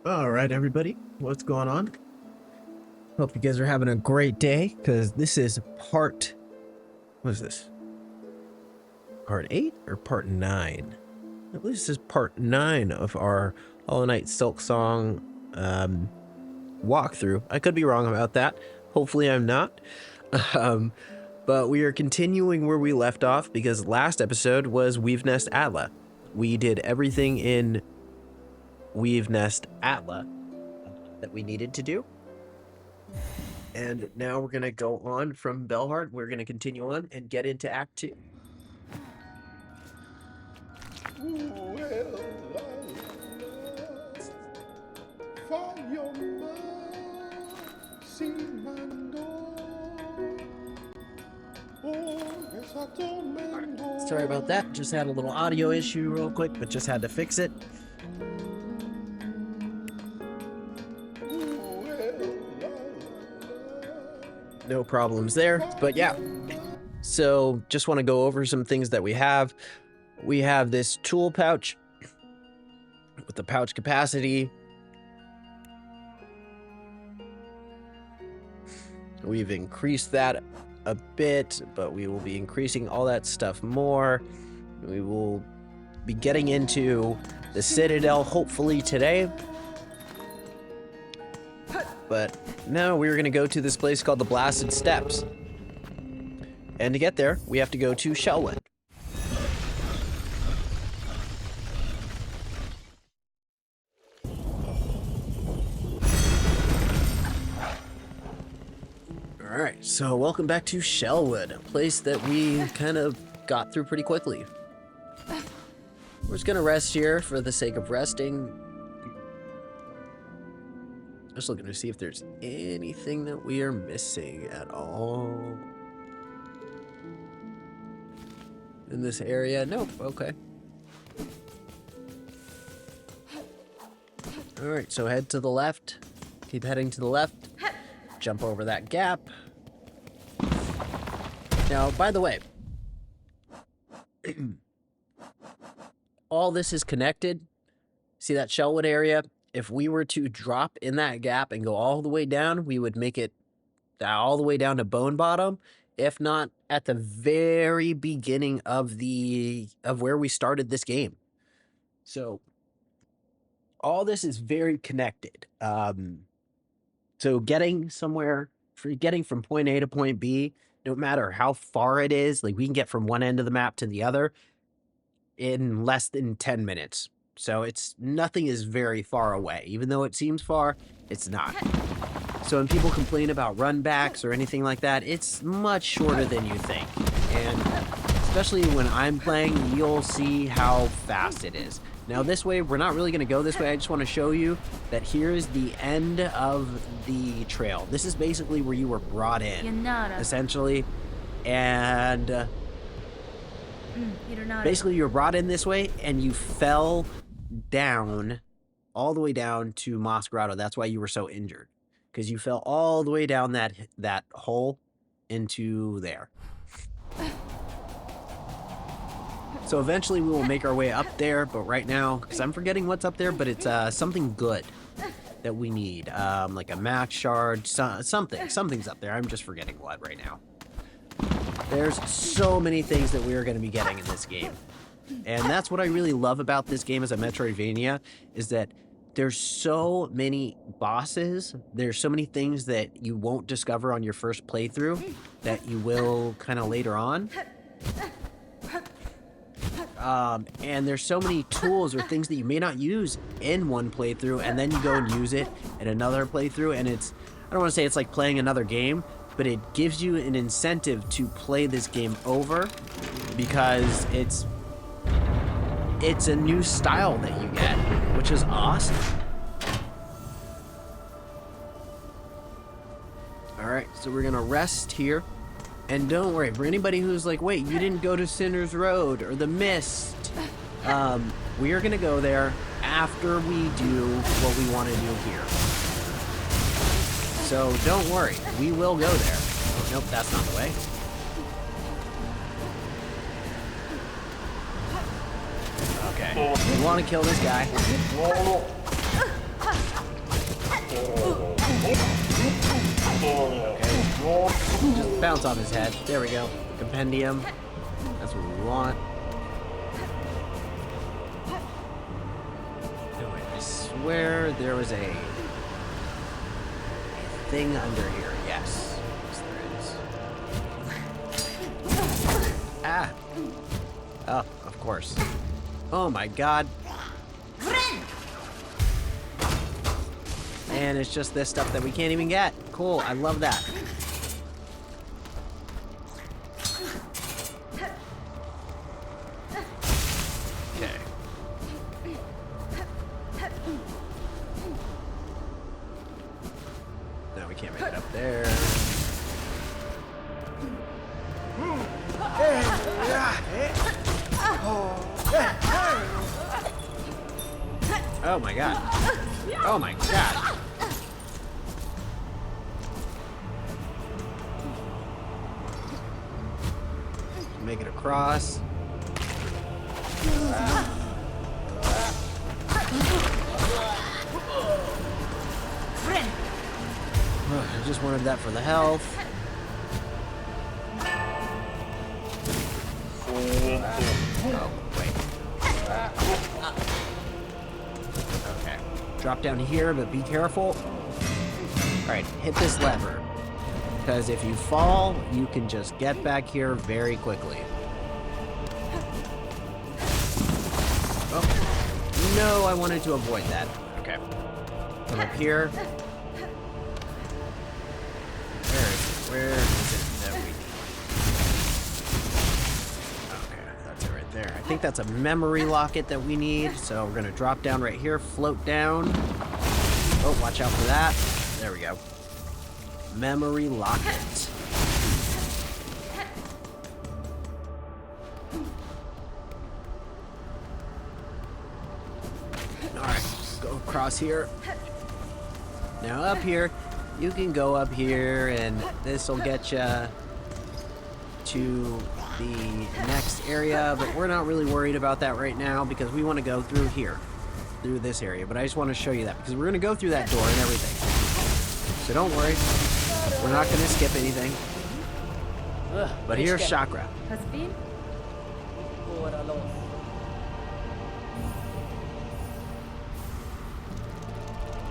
All right, everybody, what's going on? Hope you guys are having a great day, because this is what is this? Part 8 or part 9? I believe this is part 9 of our Knight Silksong walkthrough. I could be wrong about that. Hopefully I'm not. Um, but we are continuing where we left off, because last episode was Weave Nest Atla. We did everything in Weave Nest Atla that we needed to do. And now we're going to go on from Belhart. We're going to continue on and get into Act 2. Sorry about that. Just had a little audio issue real quick, but just had to fix it. No problems there, but yeah. So just want to go over some things that we have. We have this tool pouch with the pouch capacity. We've increased that a bit, but we will be increasing all that stuff more. We will be getting into the Citadel hopefully today. But now we're going to go to this place called the Blasted Steps. And to get there, we have to go to Shellwood. Alright, so welcome back to Shellwood, a place that we kind of got through pretty quickly. We're just going to rest here for the sake of resting. Just looking to see if there's anything that we are missing at all in this area. Nope. Okay. All right, so head to the left. Keep heading to the left. Jump over that gap. Now, by the way, all this is connected. See that Shellwood area? If we were to drop in that gap and go all the way down, we would make it all the way down to Bone Bottom, if not at the very beginning of where we started this game. So all this is very connected. So getting from point A to point B, no matter how far it is, like we can get from one end of the map to the other in less than 10 minutes. So nothing is very far away. Even though it seems far, it's not. So when people complain about runbacks or anything like that, it's much shorter than you think. And especially when I'm playing, you'll see how fast it is. Now this way, we're not really going to go this way. I just want to show you that here's the end of the trail. This is basically where you were brought in, essentially. And basically you were brought in this way and you fell down, all the way down to Mos Grotto. That's why you were so injured, because you fell all the way down that hole into there. So eventually we will make our way up there, but right now, because I'm forgetting what's up there, but it's something good that we need, like a max shard, something's up there. I'm just forgetting what right now. There's so many things that we are going to be getting in this game. And that's what I really love about this game as a Metroidvania, is that there's so many bosses, there's so many things that you won't discover on your first playthrough that you will kind of later on. And there's so many tools or things that you may not use in one playthrough, and then you go and use it in another playthrough, and I don't want to say it's like playing another game, but it gives you an incentive to play this game over, because it's a new style that you get, which is awesome. Alright, so we're gonna rest here. And don't worry, for anybody who's like, wait, you didn't go to Sinner's Road or the Mist, we are gonna go there after we do what we want to do here. So don't worry, we will go there. Oh, nope, that's not the way. Okay, we want to kill this guy. Okay. Just bounce off his head. There we go. Compendium. That's what we want. No, wait, I swear there was a thing under here. Yes. Yes, there is. Ah! Oh, of course. Oh my god. And it's just this stuff that we can't even get. Cool, I love that. Okay. No, we can't make it up there. Oh my god. Oh my god. Make it across. I just wanted that for the health. Oh, wait. Okay. Drop down here, but be careful. Alright, hit this lever. Because if you fall, you can just get back here very quickly. Oh. No, I wanted to avoid that. Okay. Come up here. Where is it that we need? Okay, that's it right there. I think that's a memory locket that we need. So we're gonna drop down right here, float down. Oh, watch out for that. There we go. Memory locket. Alright, go across here. Now up here, you can go up here and this will get you to the next area, but we're not really worried about that right now because we want to go through here, through this area. But I just want to show you that because we're going to go through that door and everything. So don't worry. We're not going to skip anything. But here's Chakra.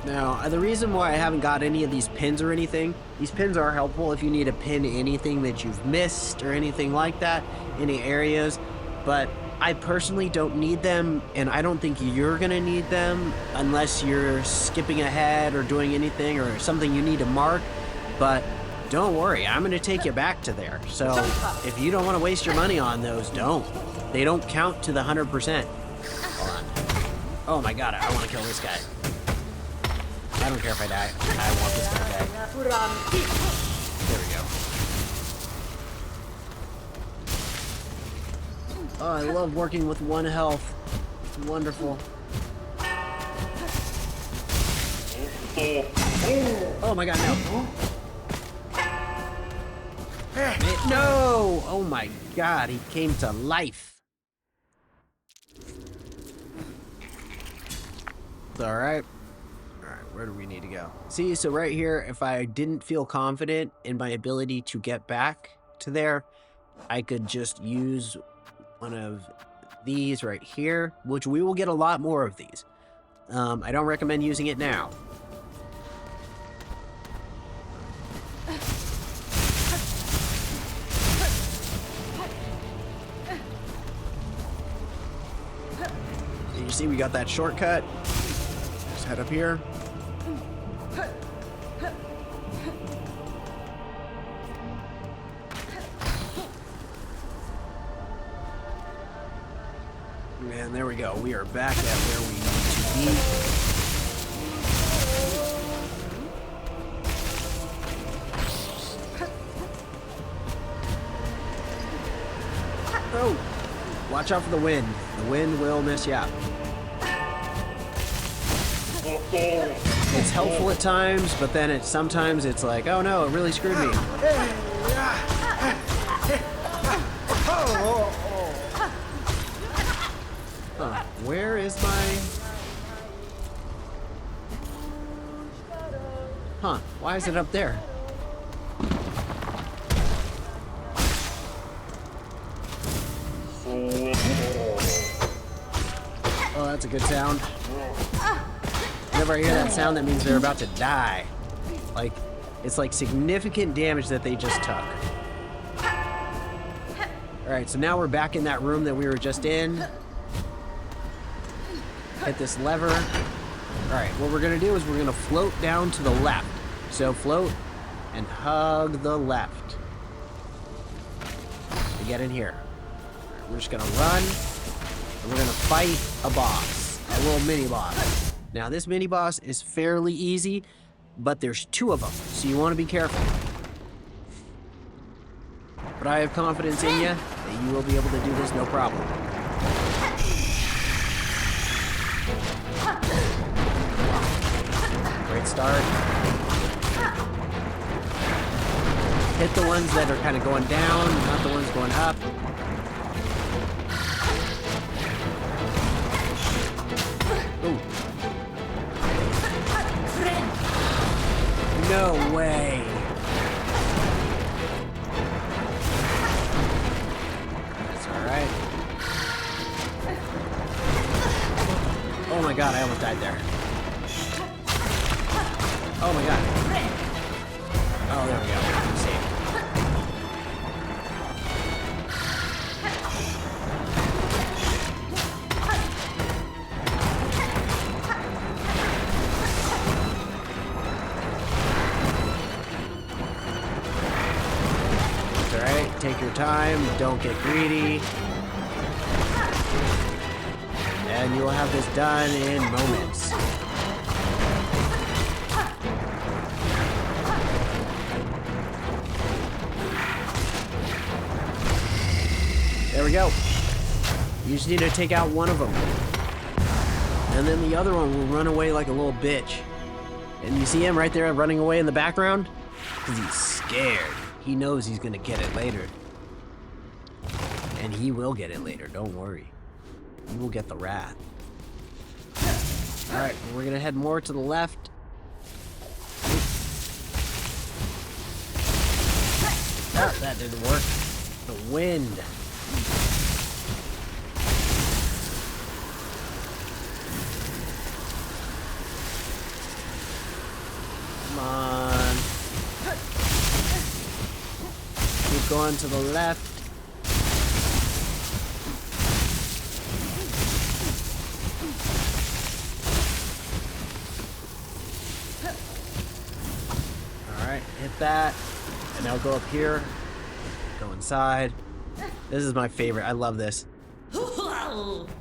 Now, the reason why I haven't got any of these pins or anything, these pins are helpful if you need to pin anything that you've missed or anything like that, any areas, but I personally don't need them, and I don't think you're going to need them unless you're skipping ahead or doing anything or something you need to mark. But don't worry, I'm going to take you back to there. So if you don't want to waste your money on those, don't. They don't count to the 100%. Hold on. Oh my god, I want to kill this guy. I don't care if I die. I want this guy dead. There we go. Oh, I love working with one health. It's wonderful. Oh my god, no. No! Oh my god, he came to life. It's alright. Alright, where do we need to go? See, so right here, if I didn't feel confident in my ability to get back to there, I could just use one of these right here, which we will get a lot more of these. I don't recommend using it now. You see, we got that shortcut. Just head up here. And there we go. We are back at where we need to be. Oh! Watch out for the wind. The wind will mess you up. It's helpful at times, but then sometimes it's like, oh no, it really screwed me. Huh, where is my... Huh, why is it up there? Oh, that's a good sound. Whenever I hear that sound, that means they're about to die. Like, it's like significant damage that they just took. Alright, so now we're back in that room that we were just in. Hit this lever. Alright, what we're gonna do is we're gonna float down to the left. So float and hug the left to get in here. We're just gonna run and we're gonna fight a boss, a little mini boss. Now this mini boss is fairly easy, but there's 2 of them, so you want to be careful. But I have confidence in you that you will be able to do this no problem. Great start. Hit the ones that are kind of going down, not the ones going up. Ooh. No way. That's alright. Oh my god, I almost died there. Oh my god. Oh, there we go. I'm safe. It's alright. Take your time. Don't get greedy. And you will have this done in moments. There we go. You just need to take out one of them. And then the other one will run away like a little bitch. And you see him right there running away in the background? Because he's scared. He knows he's going to get it later. And he will get it later, don't worry. You will get the wrath. Alright, we're going to head more to the left. Oh, that didn't work. The wind. Come on. Keep going to the left. Alright, hit that. And now go up here. Go inside. This is my favorite. I love this.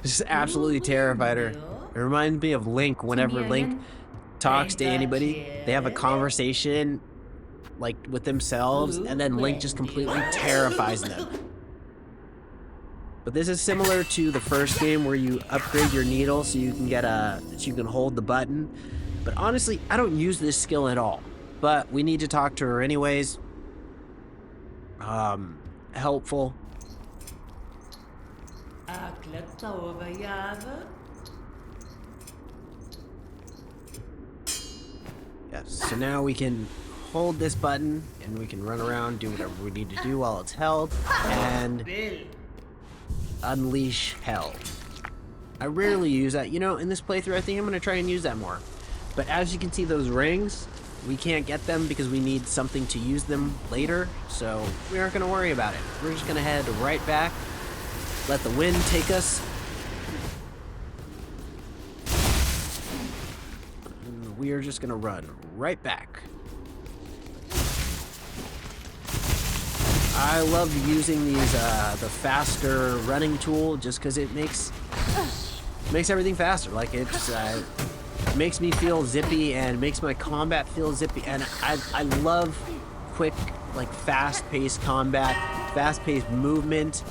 Just absolutely terrified her. It reminds me of Link. Whenever Link talks to anybody, they have a conversation like with themselves, and then Link just completely terrifies them. But this is similar to the first game where you upgrade your needle so you can get so you can hold the button. But honestly, I don't use this skill at all. But we need to talk to her anyways. Helpful. Yes, so now we can hold this button and we can run around, do whatever we need to do while it's held, and unleash hell. I rarely use that. You know, in this playthrough, I think I'm going to try and use that more. But as you can see, those rings, we can't get them because we need something to use them later, so we aren't going to worry about it. We're just going to head right back, let the wind take us. And we are just going to run right back. I love using these, the faster running tool just because it makes everything faster. Like, it's, makes me feel zippy and makes my combat feel zippy, and I love quick, like fast-paced combat, fast-paced movement.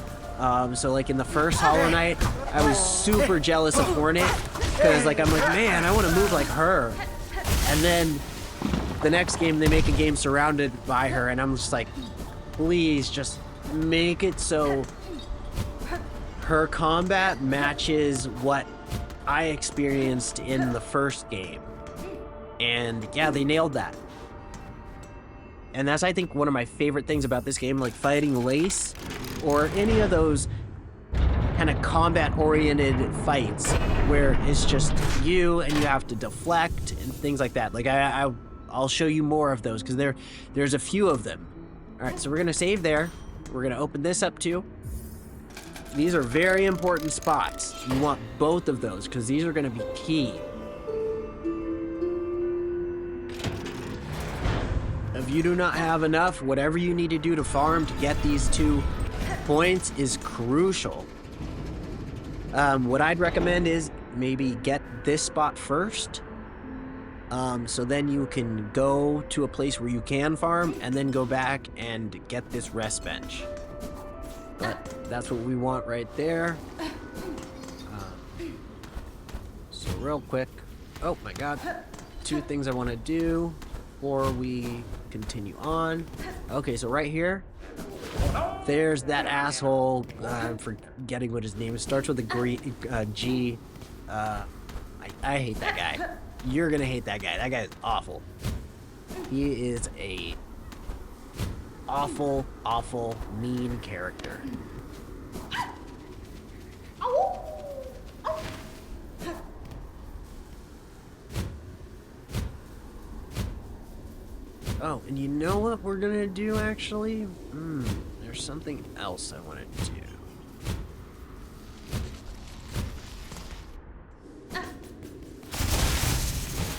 So like in the first Hollow Knight, I was super jealous of Hornet because like I'm like, man, I want to move like her. And then the next game they make a game surrounded by her, and I'm just like, please just make it so her combat matches what I experienced in the first game. And yeah, they nailed that. And that's, I think, one of my favorite things about this game, like fighting Lace or any of those kind of combat-oriented fights where it's just you and you have to deflect and things like that. Like, I'll show you more of those because there's a few of them. All right, so we're going to save there. We're going to open this up too. These are very important spots. You want both of those because these are going to be key. If you do not have enough, whatever you need to do to farm to get these 2 points is crucial. What I'd recommend is maybe get this spot first. So then you can go to a place where you can farm and then go back and get this rest bench. But that's what we want right there. So real quick. Oh my god. 2 things I want to do before we continue on. Okay, so right here, there's that asshole. I'm forgetting what his name is. Starts with a G. I hate that guy. You're gonna hate that guy. That guy is awful. He is a awful, awful, mean character. Oh, and you know what we're gonna do actually? There's something else I want to do.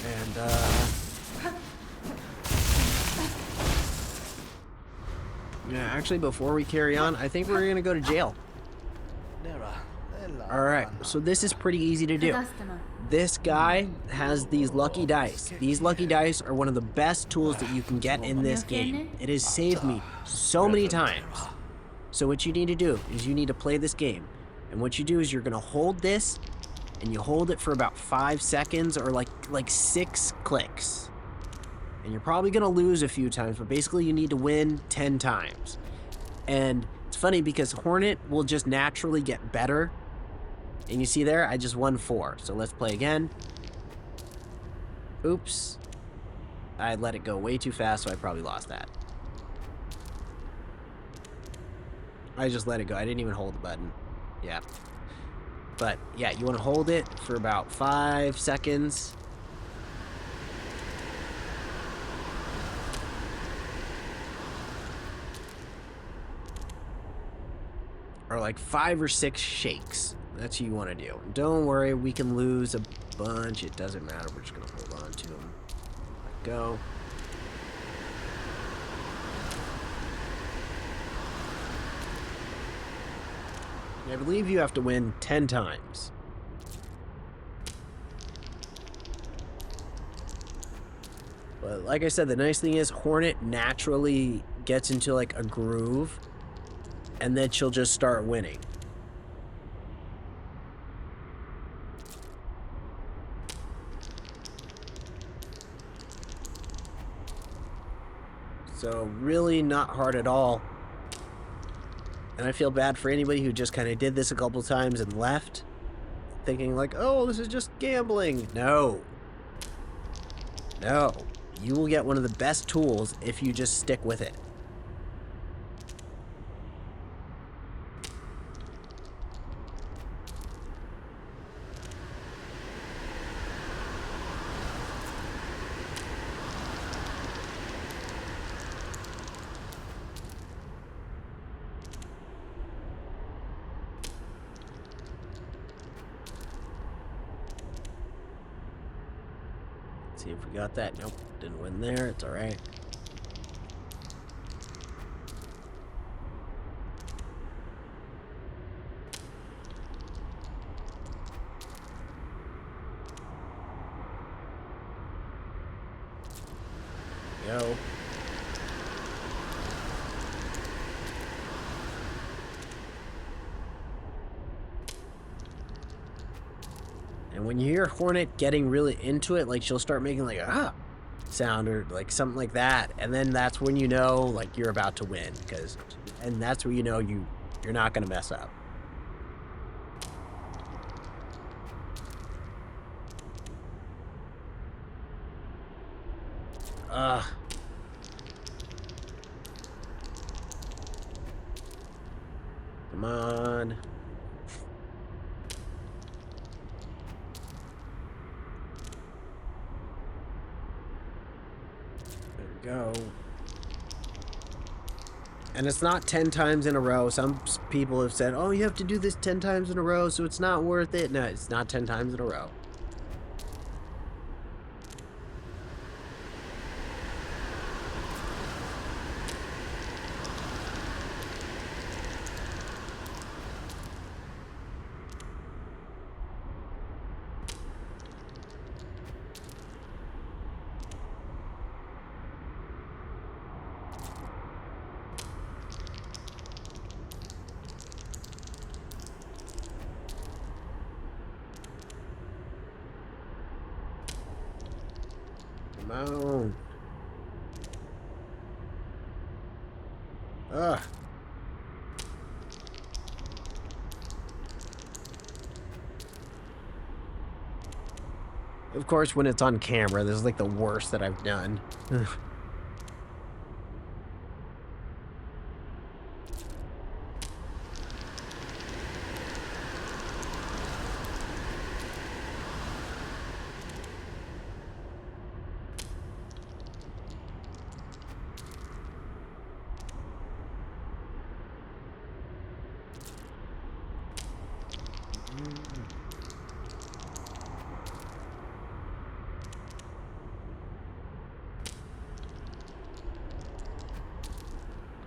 And, yeah, actually, before we carry on, I think we're gonna go to jail. Alright, so this is pretty easy to do. This guy has these lucky dice. These lucky dice are one of the best tools that you can get in this game. It has saved me so many times. So what you need to do is you need to play this game. And what you do is you're gonna hold this, and you hold it for about 5 seconds or like 6 clicks. And you're probably gonna lose a few times, but basically you need to win 10 times. And it's funny because Hornet will just naturally get better. And you see there, I just won 4. So let's play again. Oops. I let it go way too fast, so I probably lost that. I just let it go. I didn't even hold the button. Yeah. But yeah, you want to hold it for about 5 seconds. Or like 5 or 6 shakes. That's what you want to do. Don't worry, we can lose a bunch. It doesn't matter. We're just going to hold on to them. Let go. I believe you have to win 10 times. But like I said, the nice thing is Hornet naturally gets into like a groove, and then she'll just start winning. So really not hard at all. And I feel bad for anybody who just kind of did this a couple times and left, thinking like, oh, this is just gambling. No. No. You will get one of the best tools if you just stick with it. See if we got that. Nope, didn't win there. It's all right. Go. And when you hear Hornet getting really into it, like she'll start making like a sound or like something like that, and then that's when you know like you're about to win, and that's when you know you're not gonna mess up. Come on. There we go. And it's not 10 times in a row. Some people have said, oh, you have to do this 10 times in a row, so it's not worth it. No, it's not 10 times in a row. Come on. Ugh. Of course, when it's on camera, this is like the worst that I've done.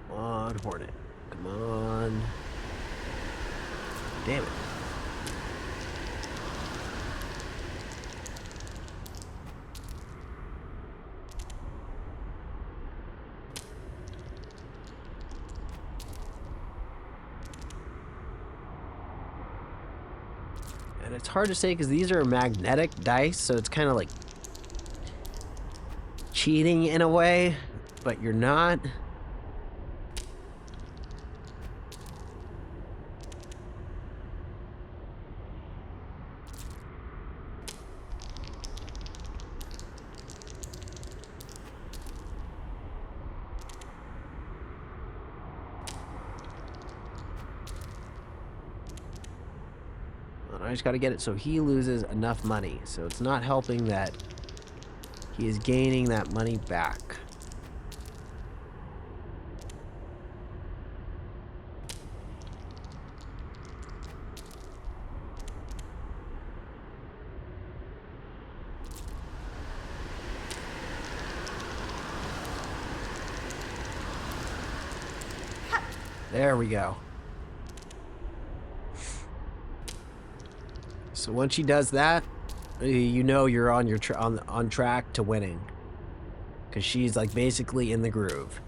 Come on, Hornet. Come on. Damn it. And it's hard to say because these are magnetic dice, so it's kind of like cheating in a way, but you're not. I just got to get it so he loses enough money. So it's not helping that he is gaining that money back. There we go. So once she does that, you know you're on your on track to winning, because she's like basically in the groove.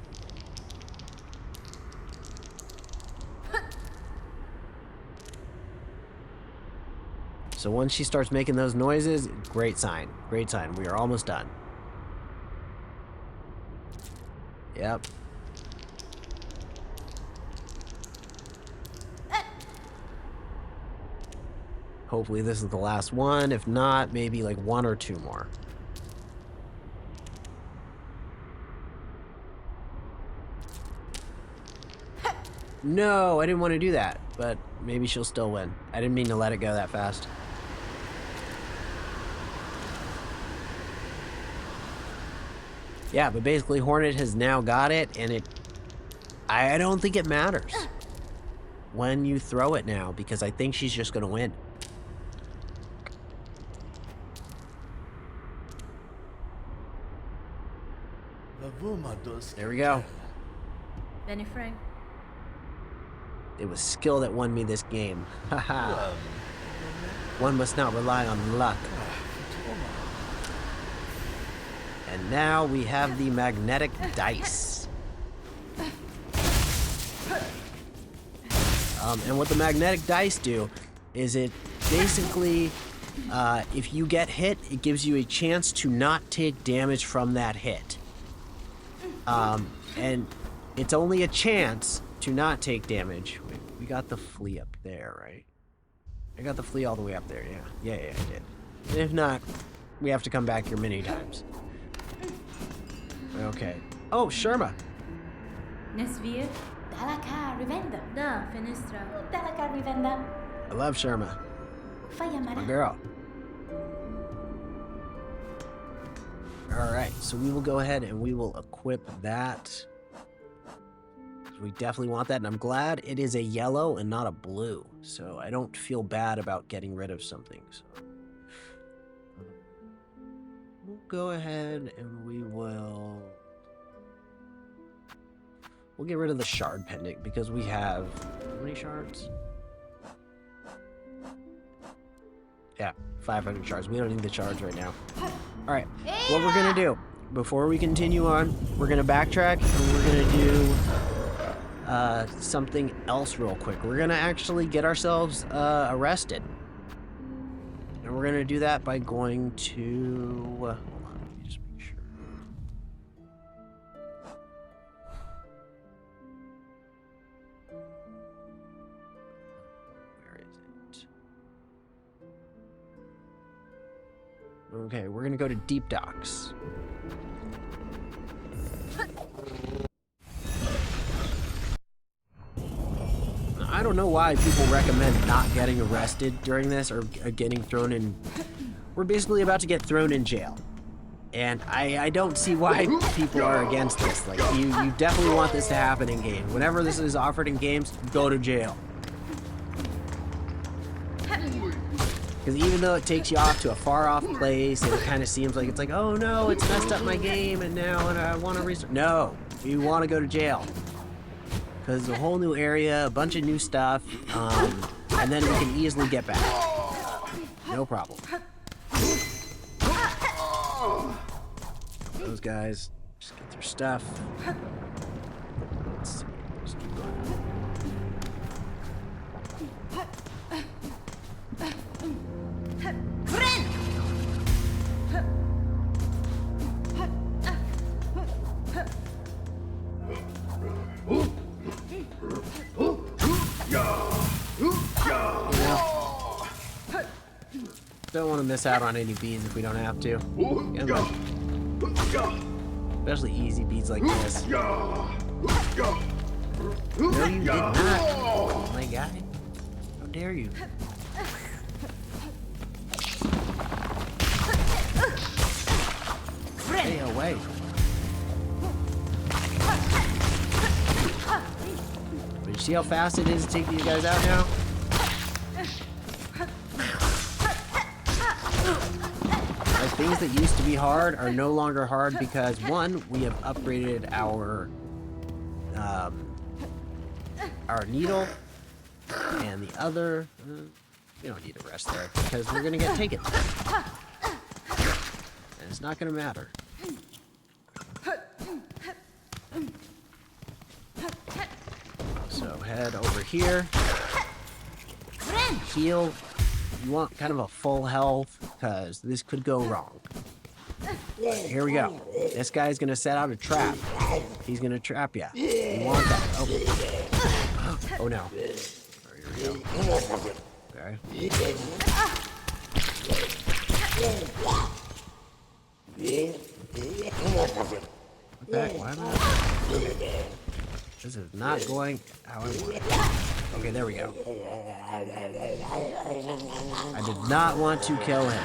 So once she starts making those noises, great sign. Great sign. We are almost done. Yep. Hopefully this is the last one. If not, maybe like one or two more. No, I didn't want to do that, but maybe she'll still win. I didn't mean to let it go that fast. Yeah, but basically Hornet has now got it, and I don't think it matters when you throw it now, because I think she's just going to win. There we go. Benny Frank. It was skill that won me this game. Haha. One must not rely on luck. And now we have the magnetic dice. And what the magnetic dice do is it basically, if you get hit, it gives you a chance to not take damage from that hit. And it's only a chance to not take damage. Wait, we got the flea up there, right? I got the flea all the way up there, yeah. Yeah, I did. And if not, we have to come back here many times. Okay. Oh, Sherma. Nesvir, la ca rivenda. Da, finestra. Tutta la ca rivenda. I love Sharma. Fai My amare. girl. Alright, so we will go ahead and we will equip that. We definitely want that, and I'm glad it is a yellow and not a blue, so I don't feel bad about getting rid of something. So we'll go ahead and we'll get rid of the shard pendant because we have how many shards? Yeah, 500 shards. We don't need the shards right now. All right, what we're gonna do before we continue on, we're gonna backtrack and we're gonna do something else real quick. We're gonna actually get ourselves arrested, and we're gonna do that by going to hold on, let me just make sure. Where is it? Okay, we're gonna go to Deep Docks. I don't know why people recommend not getting arrested during this or getting thrown in. We're basically about to get thrown in jail. And I don't see why people are against this. Like, you definitely want this to happen in game. Whenever this is offered in games, go to jail. Because even though it takes you off to a far off place and it kind of seems like it's like, oh no, it's messed up my game and now I want to restart. No, you want to go to jail. Because it's a whole new area, a bunch of new stuff, and then we can easily get back. No problem. Those guys just get their stuff. Let's see. Just keep going. Don't want to miss out on any beads if we don't have to. Especially easy beads like this. No, you did not. Oh my god. How dare you? Stay away. But you see how fast it is to take these guys out now? Things that used to be hard are no longer hard because one, we have upgraded our needle, and the other, we don't need to rest there because we're gonna get taken, and it's not gonna matter. So head over here, heal. You want kind of a full health, because this could go wrong. Here we go. This guy's going to set out a trap. He's going to trap you. You want that. Oh, oh no. Here we go. Okay. Okay, why am I... This is not going how I want it. Okay, there we go. I did not want to kill him.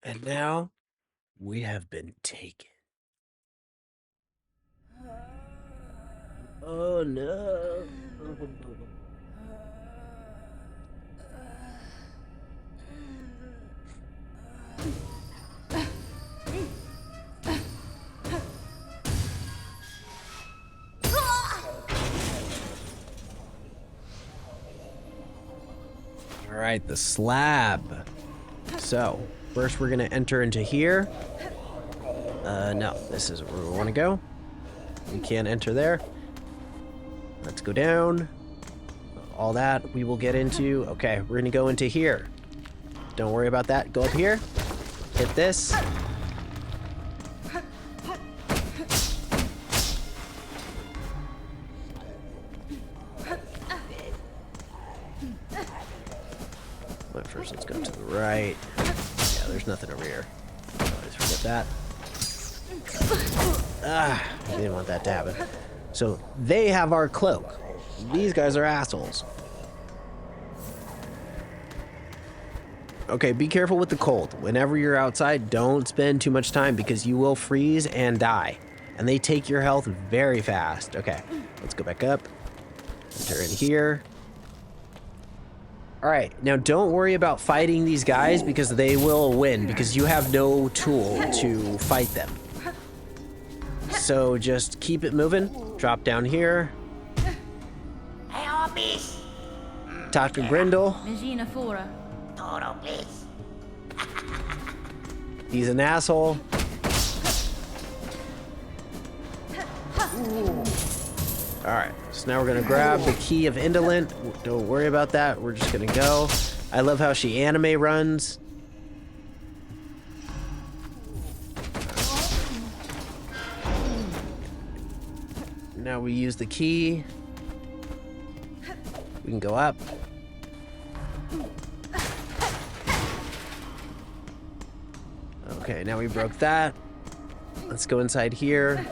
And now, we have been taken. Oh no. All right, the slab. So, first we're gonna enter into here. No, this isn't where we want to go. We can't enter there. Let's go down. All that we will get into. Okay, we're gonna go into here. Don't worry about that. Go up here. Hit this. But first, let's go to the right. Yeah, there's nothing over here. Let's Get that. Ah, I didn't want that to happen. So they have our cloak. These guys are assholes. Okay, be careful with the cold. Whenever you're outside, don't spend too much time because you will freeze and die. And they take your health very fast. Okay, let's go back up. Enter in here. All right, now don't worry about fighting these guys because they will win because you have no tool to fight them. So just keep it moving. Drop down here. Talk to Grindel. Magina Fora. He's an asshole. Alright, so now we're gonna grab the key of Indolent. Don't worry about that. We're just gonna go. I love how she anime runs. Now we use the key. We can go up. Okay, now we broke that. Let's go inside here.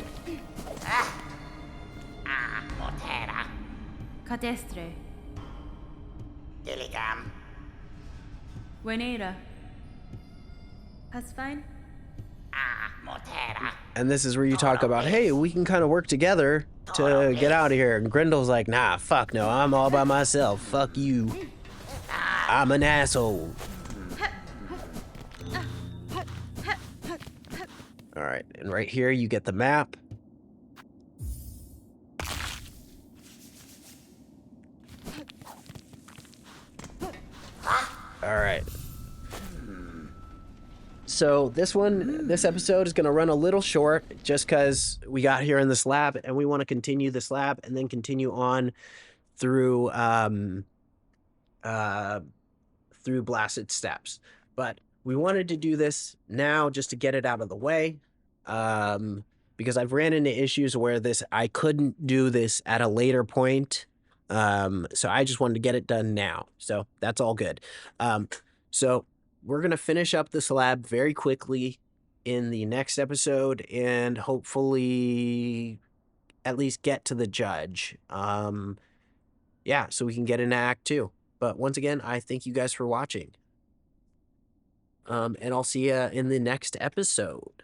Cadestre. Buenera. Pasfine. And this is where you talk about, hey, we can kind of work together to get out of here. And Grindel's like, nah, fuck no, I'm all by myself. Fuck you. I'm an asshole. All right, and right here you get the map. All right. So this episode is going to run a little short just because we got here in this lab and we want to continue this lab and then continue on through through Blasted Steps. But we wanted to do this now just to get it out of the way because I've ran into issues where I couldn't do this at a later point. So I just wanted to get it done now. So that's all good. So we're going to finish up this lab very quickly in the next episode and hopefully at least get to the judge. Yeah, so we can get into Act 2. But once again, I thank you guys for watching. And I'll see you in the next episode.